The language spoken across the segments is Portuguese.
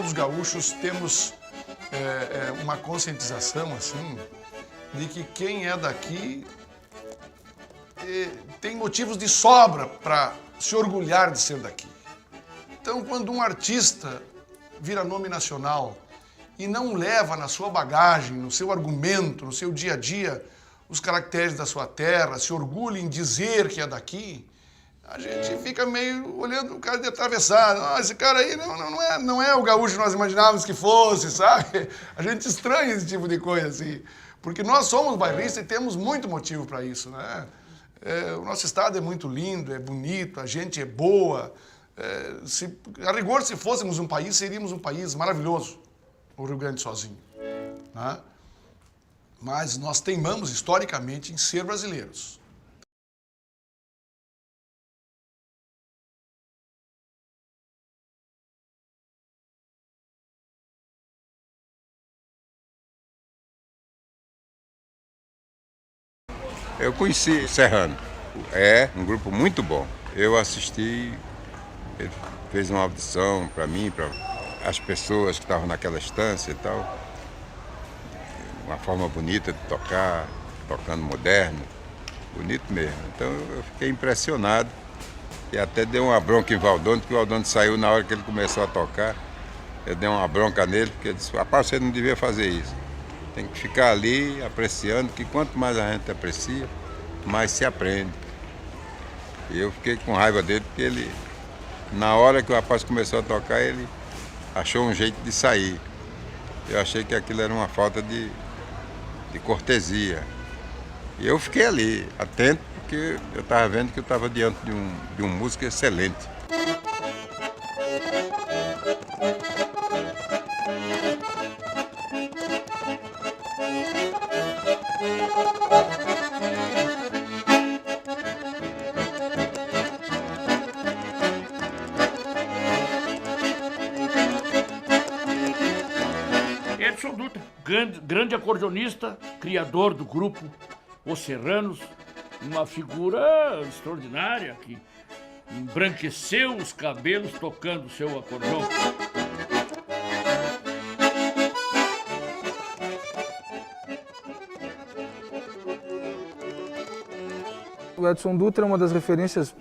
todos os gaúchos temos uma conscientização, assim, de que quem é daqui tem motivos de sobra para se orgulhar de ser daqui. Então, quando um artista vira nome nacional e não leva na sua bagagem, no seu argumento, no seu dia a dia, os caracteres da sua terra, se orgulha em dizer que é daqui, a gente fica meio olhando o cara de atravessado. Ah, esse cara aí não é o gaúcho que nós imaginávamos que fosse, sabe? A gente estranha esse tipo de coisa, assim. Porque nós somos bairristas e temos muito motivo para isso, né? O nosso estado é muito lindo, é bonito, a gente é boa. A rigor, se fôssemos um país, seríamos um país maravilhoso, o Rio Grande sozinho, né? Mas nós teimamos historicamente em ser brasileiros. Eu conheci Serrano, é um grupo muito bom. Eu assisti, ele fez uma audição para mim, para as pessoas que estavam naquela estância e tal. Uma forma bonita de tocar, tocando moderno, bonito mesmo. Então eu fiquei impressionado e até dei uma bronca em Valdondo, porque o Valdondo saiu na hora que ele começou a tocar. Eu dei uma bronca nele, porque ele disse, rapaz, você não devia fazer isso. Tem que ficar ali apreciando, que quanto mais a gente aprecia, mais se aprende. E eu fiquei com raiva dele, porque ele, na hora que o rapaz começou a tocar, ele achou um jeito de sair. Eu achei que aquilo era uma falta de cortesia. E eu fiquei ali, atento, porque eu estava vendo que eu estava diante de um músico excelente. Edson Dutra, grande acordeonista, criador do grupo Os Serranos, uma figura extraordinária que embranqueceu os cabelos tocando seu acordeão. O Edson Dutra é uma das referências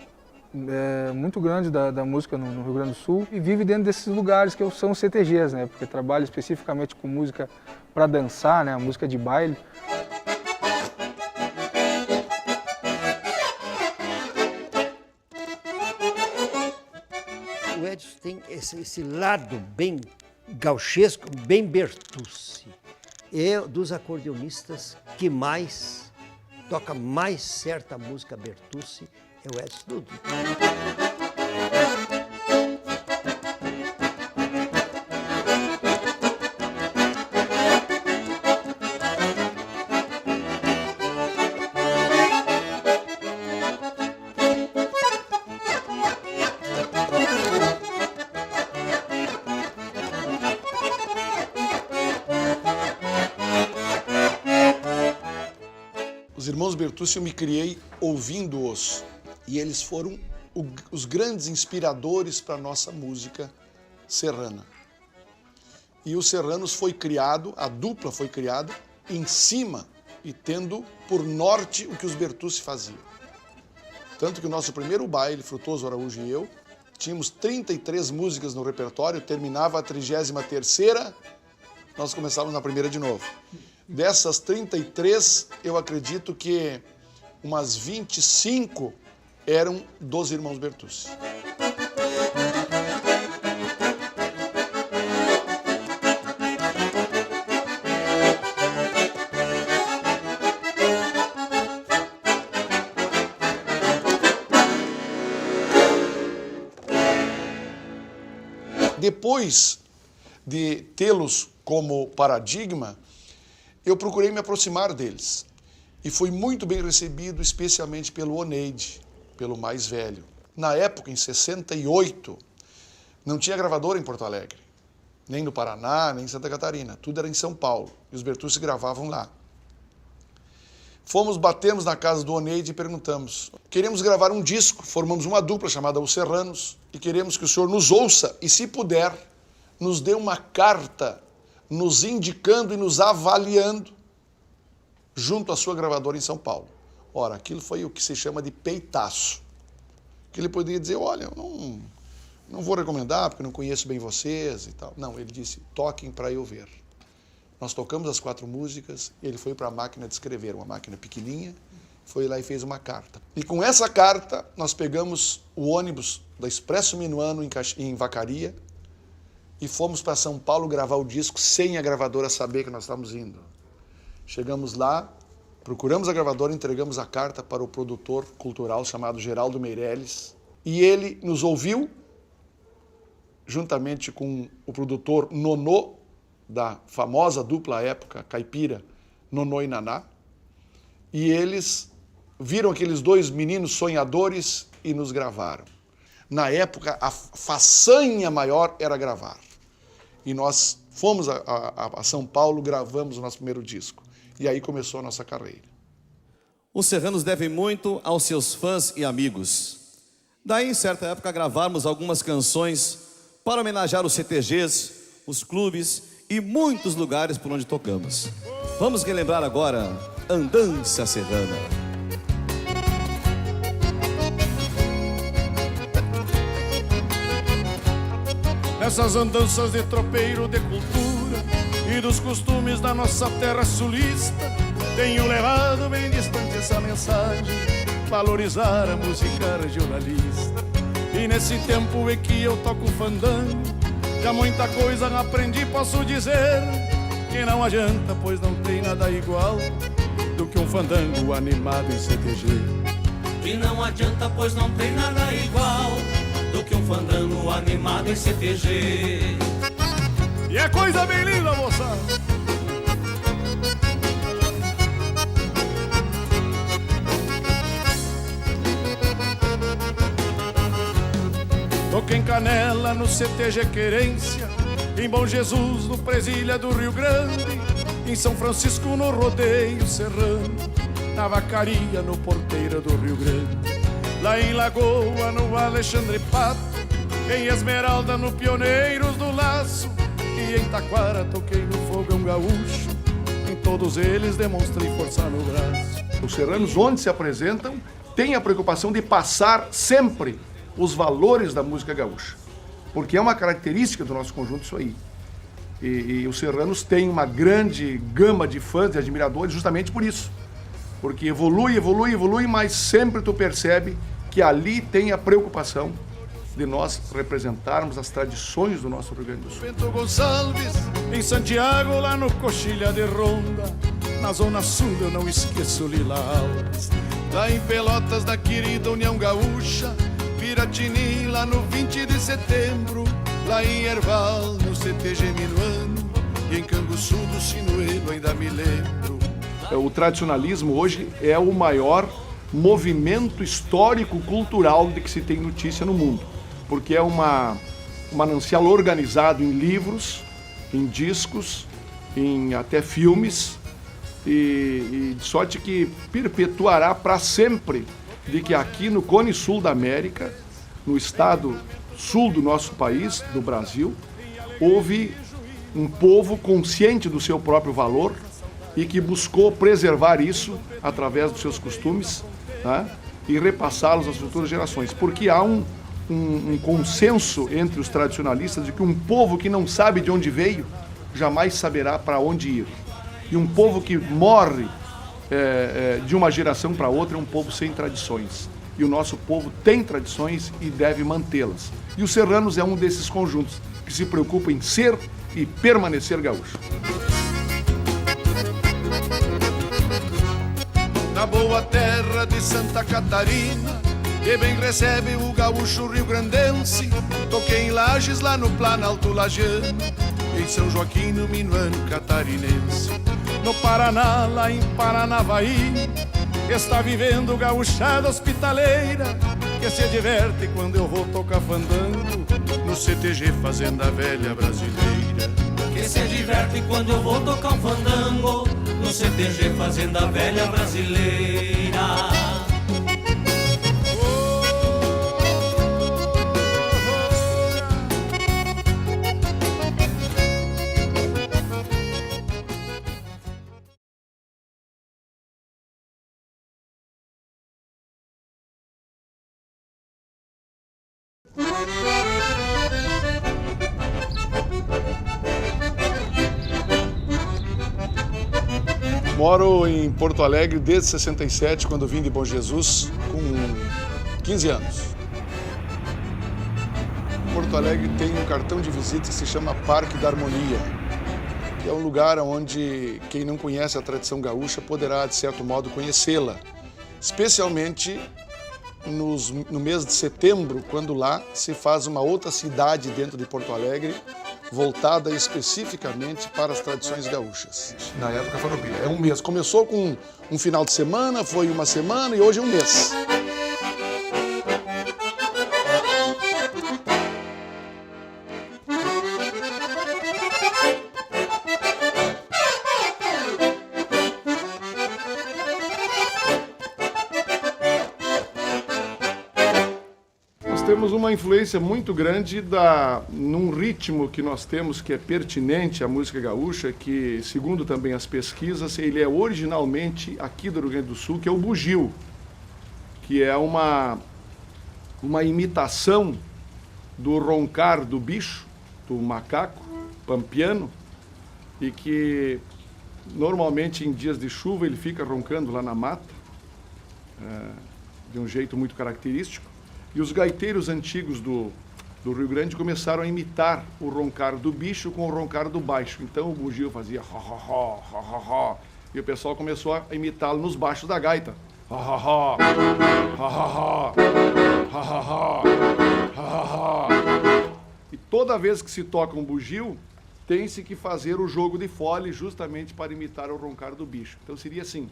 muito grande da música no Rio Grande do Sul e vive dentro desses lugares que são os CTGs, né? Porque trabalha especificamente com música para dançar, né? Música de baile. O Edson tem esse lado bem gauchesco, bem Bertucci. É dos acordeonistas que toca mais certa música Bertucci, é o Edson Dutra. Os irmãos Bertucci, eu me criei ouvindo-os e eles foram os grandes inspiradores para a nossa música serrana. E os Serranos foi criado, a dupla foi criada em cima e tendo por norte o que os Bertucci faziam. Tanto que o nosso primeiro baile, Frutuoso Araújo e eu, tínhamos 33 músicas no repertório, terminava a 33ª, nós começávamos na primeira de novo. Dessas 33, eu acredito que umas 25 eram dos irmãos Bertucci. Depois de tê-los como paradigma, eu procurei me aproximar deles. E fui muito bem recebido, especialmente pelo Oneide, pelo mais velho. Na época, em 68, não tinha gravadora em Porto Alegre, nem no Paraná, nem em Santa Catarina. Tudo era em São Paulo, e os Bertucci gravavam lá. Batemos na casa do Oneide e perguntamos, queremos gravar um disco, formamos uma dupla chamada Os Serranos, e queremos que o senhor nos ouça, e se puder, nos deu uma carta nos indicando e nos avaliando junto à sua gravadora em São Paulo. Ora, aquilo foi o que se chama de peitaço. Que ele poderia dizer, olha, eu não vou recomendar porque não conheço bem vocês e tal. Não, ele disse, toquem para eu ver. Nós tocamos as 4 músicas, ele foi para a máquina de escrever, uma máquina pequenininha, foi lá e fez uma carta. E com essa carta, nós pegamos o ônibus da Expresso Minuano em Vacaria e fomos para São Paulo gravar o disco sem a gravadora saber que nós estávamos indo. Chegamos lá, procuramos a gravadora, entregamos a carta para o produtor cultural chamado Geraldo Meirelles e ele nos ouviu, juntamente com o produtor Nonô, da famosa dupla época caipira Nonô e Naná, e eles viram aqueles 2 meninos sonhadores e nos gravaram. Na época, a façanha maior era gravar. E nós fomos a São Paulo, gravamos o nosso primeiro disco. E aí começou a nossa carreira. Os Serranos devem muito aos seus fãs e amigos. Daí, em certa época, gravamos algumas canções para homenagear os CTGs, os clubes e muitos lugares por onde tocamos. Vamos relembrar agora Andança Serrana. Nessas andanças de tropeiro de cultura e dos costumes da nossa terra sulista, tenho levado bem distante essa mensagem, valorizar a música regionalista. E nesse tempo em que eu toco fandango, já muita coisa aprendi, posso dizer que não adianta, pois não tem nada igual do que um fandango animado em CTG. Que não adianta, pois não tem nada igual do que um fandango animado em CTG. E é coisa bem linda, moçada. Toquei em Canela, no CTG Querência, em Bom Jesus, no Presília do Rio Grande, em São Francisco, no Rodeio Serrano, na Vacaria, no Porteira do Rio Grande, lá em Lagoa, no Alexandre Pato, em Esmeralda, no Pioneiros do Laço, e em Taquara toquei no Fogão Gaúcho. Em todos eles demonstrei força no braço. Os serranos, onde se apresentam, têm a preocupação de passar sempre os valores da música gaúcha, porque é uma característica do nosso conjunto isso aí. E os serranos têm uma grande gama de fãs e admiradores justamente por isso, porque evolui, mas sempre tu percebe que ali tem a preocupação de nós representarmos as tradições do nosso Rio Grande do Sul. Bento Gonçalves, em Santiago, lá no Coxilha de Ronda, na Zona Sul eu não esqueço Lila Alves, lá em Pelotas, da querida União Gaúcha, Piratini, lá no 20 de setembro, lá em Erval, no CTG Minuano, e em Canguçu do Sinuelo ainda me lembro. O tradicionalismo hoje é o maior movimento histórico-cultural de que se tem notícia no mundo, porque é um manancial organizado em livros, em discos, em até filmes, e de sorte que perpetuará para sempre de que aqui no Cone Sul da América, no estado sul do nosso país, do Brasil, houve um povo consciente do seu próprio valor e que buscou preservar isso através dos seus costumes, tá? E repassá-los às futuras gerações, porque há um consenso entre os tradicionalistas de que um povo que não sabe de onde veio jamais saberá para onde ir. E um povo que morre de uma geração para outra é um povo sem tradições. E o nosso povo tem tradições e deve mantê-las. E os serranos é um desses conjuntos que se preocupa em ser e permanecer gaúcho. Na boa terra de Santa Catarina, que bem recebe o gaúcho rio-grandense, toquei em Lages, lá no Planalto Lajeano, em São Joaquim, no Minuano catarinense. No Paraná, lá em Paranavaí, está vivendo gauchada hospitaleira, que se diverte quando eu vou tocar fandango no CTG Fazenda Velha Brasileira. Que se diverte quando eu vou tocar um fandango no CTG Fazenda Velha Brasileira. Moro em Porto Alegre desde 67, quando vim de Bom Jesus, com 15 anos. Porto Alegre tem um cartão de visita que se chama Parque da Harmonia, que é um lugar onde quem não conhece a tradição gaúcha poderá, de certo modo, conhecê-la. Especialmente no mês de setembro, quando lá se faz uma outra cidade dentro de Porto Alegre, voltada especificamente para as tradições gaúchas. Na época farroupilha. É um mês. Começou com um final de semana, foi uma semana e hoje é um mês. Temos uma influência muito grande num ritmo que nós temos que é pertinente à música gaúcha, que, segundo também as pesquisas, ele é originalmente aqui do Rio Grande do Sul, que é o bugio, que é uma imitação do roncar do bicho, do macaco pampiano, e que normalmente em dias de chuva ele fica roncando lá na mata, de um jeito muito característico. E os gaiteiros antigos do Rio Grande começaram a imitar o roncar do bicho com o roncar do baixo. Então o bugio fazia ho, ho, ho, ho, ho, ho, e o pessoal começou a imitá-lo nos baixos da gaita. Ho, ho, ho, ho, ho, ho, ho, ho, ho. E toda vez que se toca um bugio, tem-se que fazer o jogo de fole justamente para imitar o roncar do bicho. Então seria assim.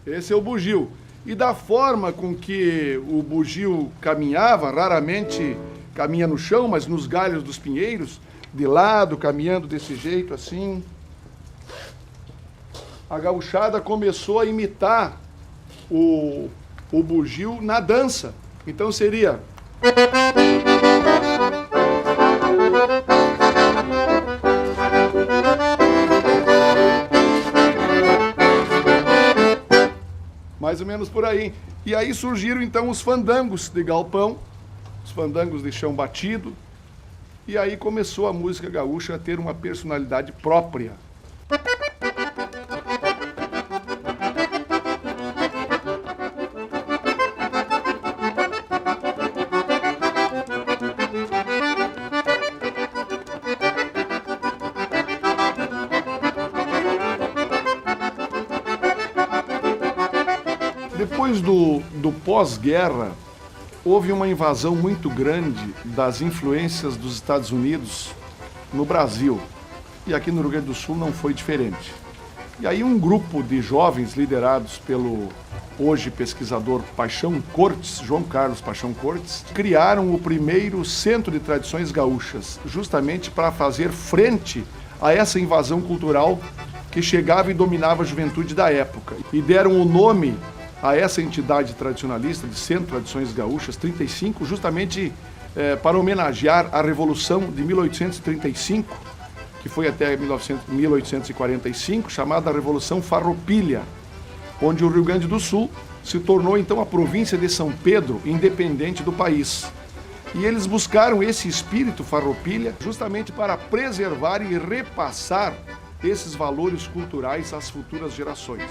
Esse é o bugio. E da forma com que o bugio caminhava, raramente caminha no chão, mas nos galhos dos pinheiros, de lado, caminhando desse jeito assim, a gauchada começou a imitar o bugio na dança. Então seria... mais ou menos por aí. E aí surgiram então os fandangos de galpão, os fandangos de chão batido, e aí começou a música gaúcha a ter uma personalidade própria. Depois do pós-guerra, houve uma invasão muito grande das influências dos Estados Unidos no Brasil. E aqui no Rio Grande do Sul não foi diferente. E aí um grupo de jovens liderados pelo hoje pesquisador Paixão Cortes, João Carlos Paixão Cortes, criaram o primeiro centro de tradições gaúchas, justamente para fazer frente a essa invasão cultural que chegava e dominava a juventude da época. E deram o nome a essa entidade tradicionalista de Centro de Tradições Gaúchas 35, justamente para homenagear a Revolução de 1835, que foi até 1845, chamada Revolução Farroupilha, onde o Rio Grande do Sul se tornou então a província de São Pedro, independente do país. E eles buscaram esse espírito farroupilha justamente para preservar e repassar esses valores culturais às futuras gerações.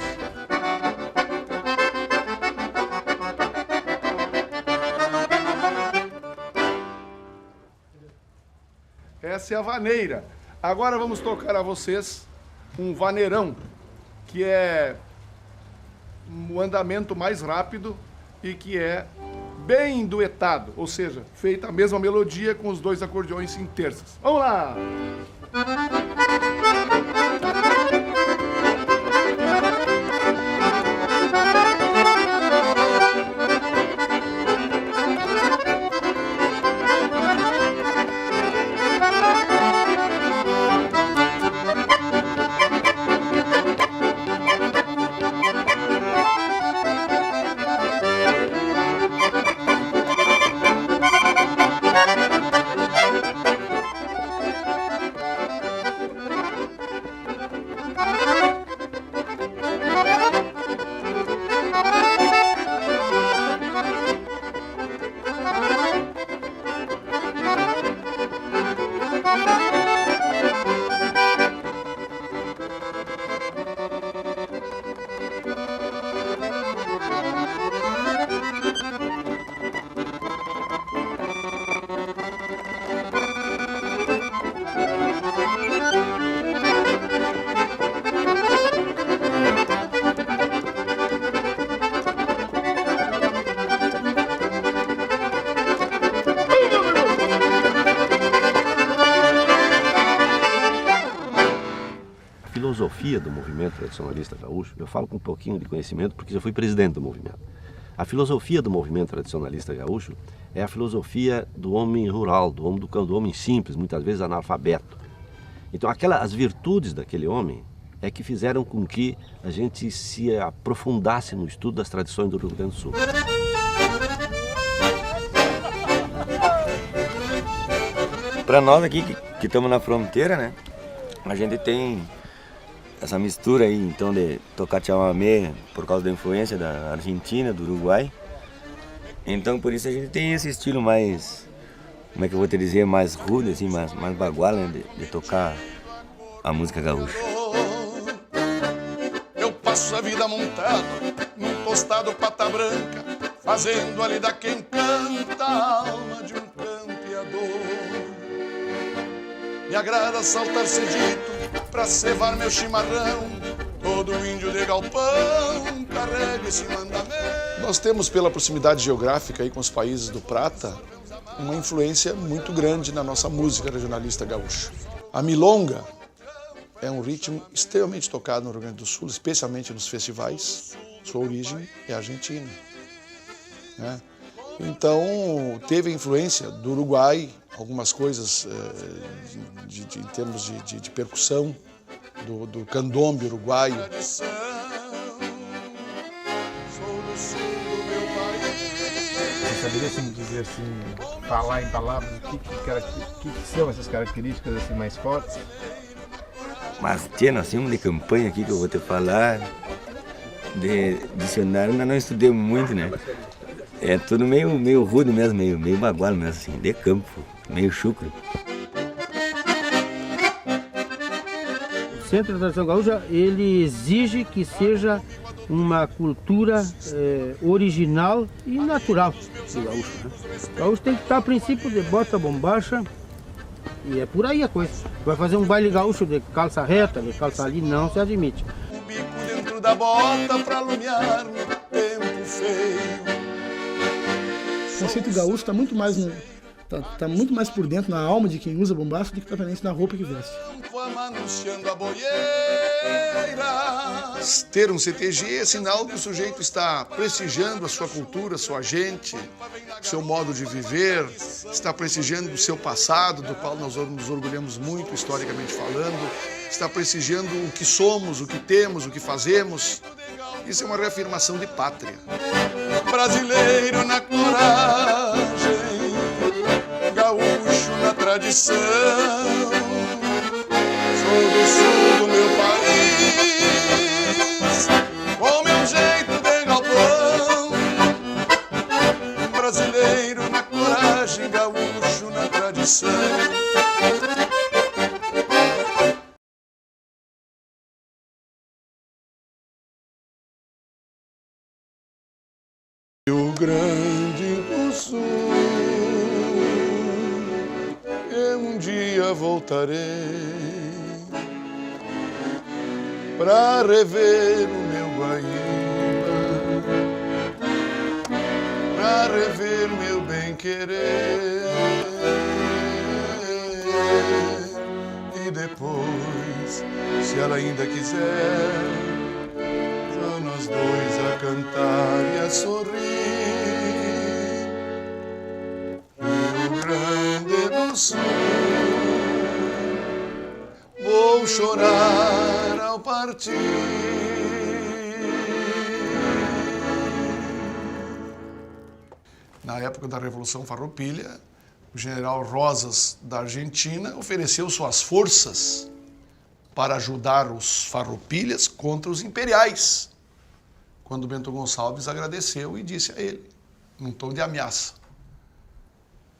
Essa é a vaneira. Agora vamos tocar a vocês um vaneirão, que é um andamento mais rápido e que é bem duetado, ou seja, feita a mesma melodia com os dois acordeões em terças. Vamos lá! filosofia do movimento tradicionalista gaúcho, eu falo com um pouquinho de conhecimento porque já fui presidente do movimento. A filosofia do movimento tradicionalista gaúcho é a filosofia do homem rural, do homem simples, muitas vezes analfabeto. Então, as virtudes daquele homem é que fizeram com que a gente se aprofundasse no estudo das tradições do Rio Grande do Sul. Para nós aqui que estamos na fronteira, né, a gente tem essa mistura aí, então, de tocar chamamé por causa da influência da Argentina, do Uruguai. Então, por isso a gente tem esse estilo mais, como é que eu vou te dizer, mais rude, assim, mais bagual, né, de tocar a música gaúcha. Eu passo a vida montado num tostado pata branca, fazendo ali da quem canta a alma de um campeador. Me agrada saltar cedito pra cevar meu chimarrão, todo índio de galpão carrega esse mandamento. Nós temos, pela proximidade geográfica aí com os países do Prata, uma influência muito grande na nossa música regionalista gaúcha. A milonga é um ritmo extremamente tocado no Rio Grande do Sul, especialmente nos festivais. Sua origem é argentina, né? Então, teve a influência do Uruguai, algumas coisas em termos de percussão, do candombe uruguaio. Você saberia assim, dizer assim, falar em palavras, o que são essas características assim, mais fortes? Mas tinha, nós tínhamos de campanha aqui que eu vou te falar, de dicionário, ainda não estudei muito, né? É tudo meio rude mesmo, meio bagual mesmo, assim, de campo, meio chucro. O Centro da Tradição Gaúcha, ele exige que seja uma cultura original e natural do gaúcho, né? O gaúcho tem que estar a princípio de bota bombacha e é por aí a coisa. Vai fazer um baile gaúcho de calça reta, de calça ali, não se admite. O bico dentro da bota pra alumiar no tempo feio. O conceito gaúcho está muito mais tá muito mais por dentro na alma de quem usa bombacha do que propriamente na roupa que veste. Ter um CTG é sinal que o sujeito está prestigiando a sua cultura, a sua gente, o seu modo de viver, está prestigiando o seu passado, do qual nós nos orgulhamos muito, historicamente falando, está prestigiando o que somos, o que temos, o que fazemos. Isso é uma reafirmação de pátria. Brasileiro na coragem, gaúcho na tradição, sou do sul do meu país, com meu jeito de galpão. Brasileiro na coragem, gaúcho na tradição. Rio Grande do Sul, eu um dia voltarei pra rever o meu Guaíba, pra rever meu bem-querer. E depois, se ela ainda quiser, só nós dois a cantar e a sorrir. Rio Grande do Sul, vou chorar ao partir. Na época da Revolução Farroupilha, o general Rosas da Argentina ofereceu suas forças para ajudar os farroupilhas contra os imperiais, quando Bento Gonçalves agradeceu e disse a ele, num tom de ameaça: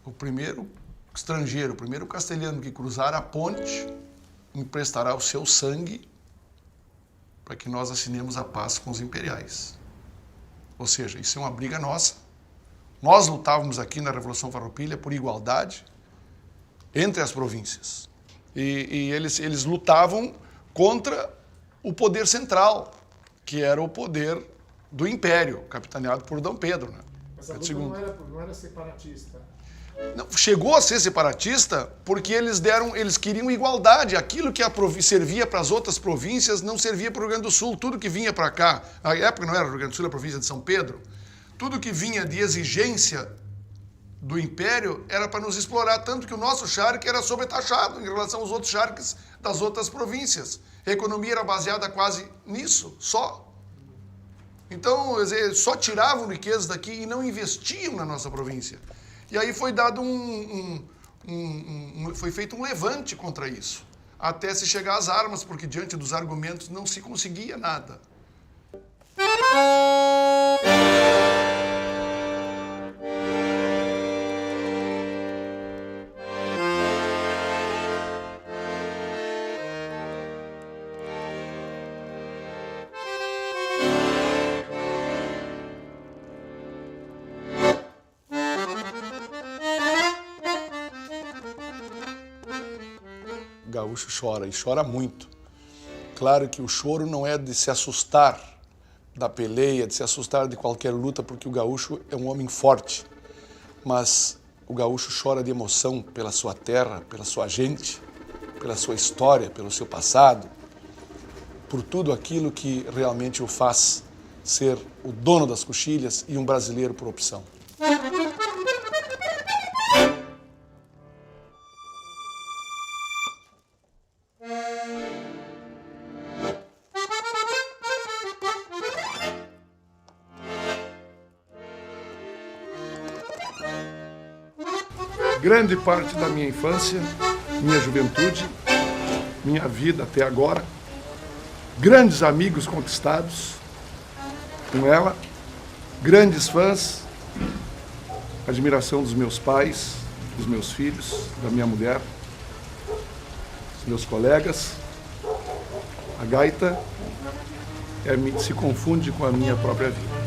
o primeiro estrangeiro, o primeiro castelhano que cruzar a ponte, emprestará o seu sangue para que nós assinemos a paz com os imperiais. Ou seja, isso é uma briga nossa. Nós lutávamos aqui na Revolução Farroupilha por igualdade entre as províncias. E eles lutavam contra o poder central, que era o poder do Império, capitaneado por Dom Pedro, né? Essa luta não era separatista? Chegou a ser separatista porque eles queriam igualdade. Aquilo que servia para as outras províncias não servia para o Rio Grande do Sul. Tudo que vinha para cá, na época não era o Rio Grande do Sul, era a província de São Pedro, tudo que vinha de exigência do Império era para nos explorar, tanto que o nosso charque era sobretaxado em relação aos outros charques das outras províncias. A economia era baseada quase nisso, só. Então, só tiravam riquezas daqui e não investiam na nossa província. E aí foi dado foi feito um levante contra isso, até se chegar às armas, porque diante dos argumentos não se conseguia nada. O gaúcho chora, e chora muito. Claro que o choro não é de se assustar da peleia, de se assustar de qualquer luta, porque o gaúcho é um homem forte. Mas o gaúcho chora de emoção pela sua terra, pela sua gente, pela sua história, pelo seu passado, por tudo aquilo que realmente o faz ser o dono das coxilhas e um brasileiro por opção. Grande parte da minha infância, minha juventude, minha vida até agora, grandes amigos conquistados com ela, grandes fãs, admiração dos meus pais, dos meus filhos, da minha mulher, dos meus colegas. A gaita se confunde com a minha própria vida.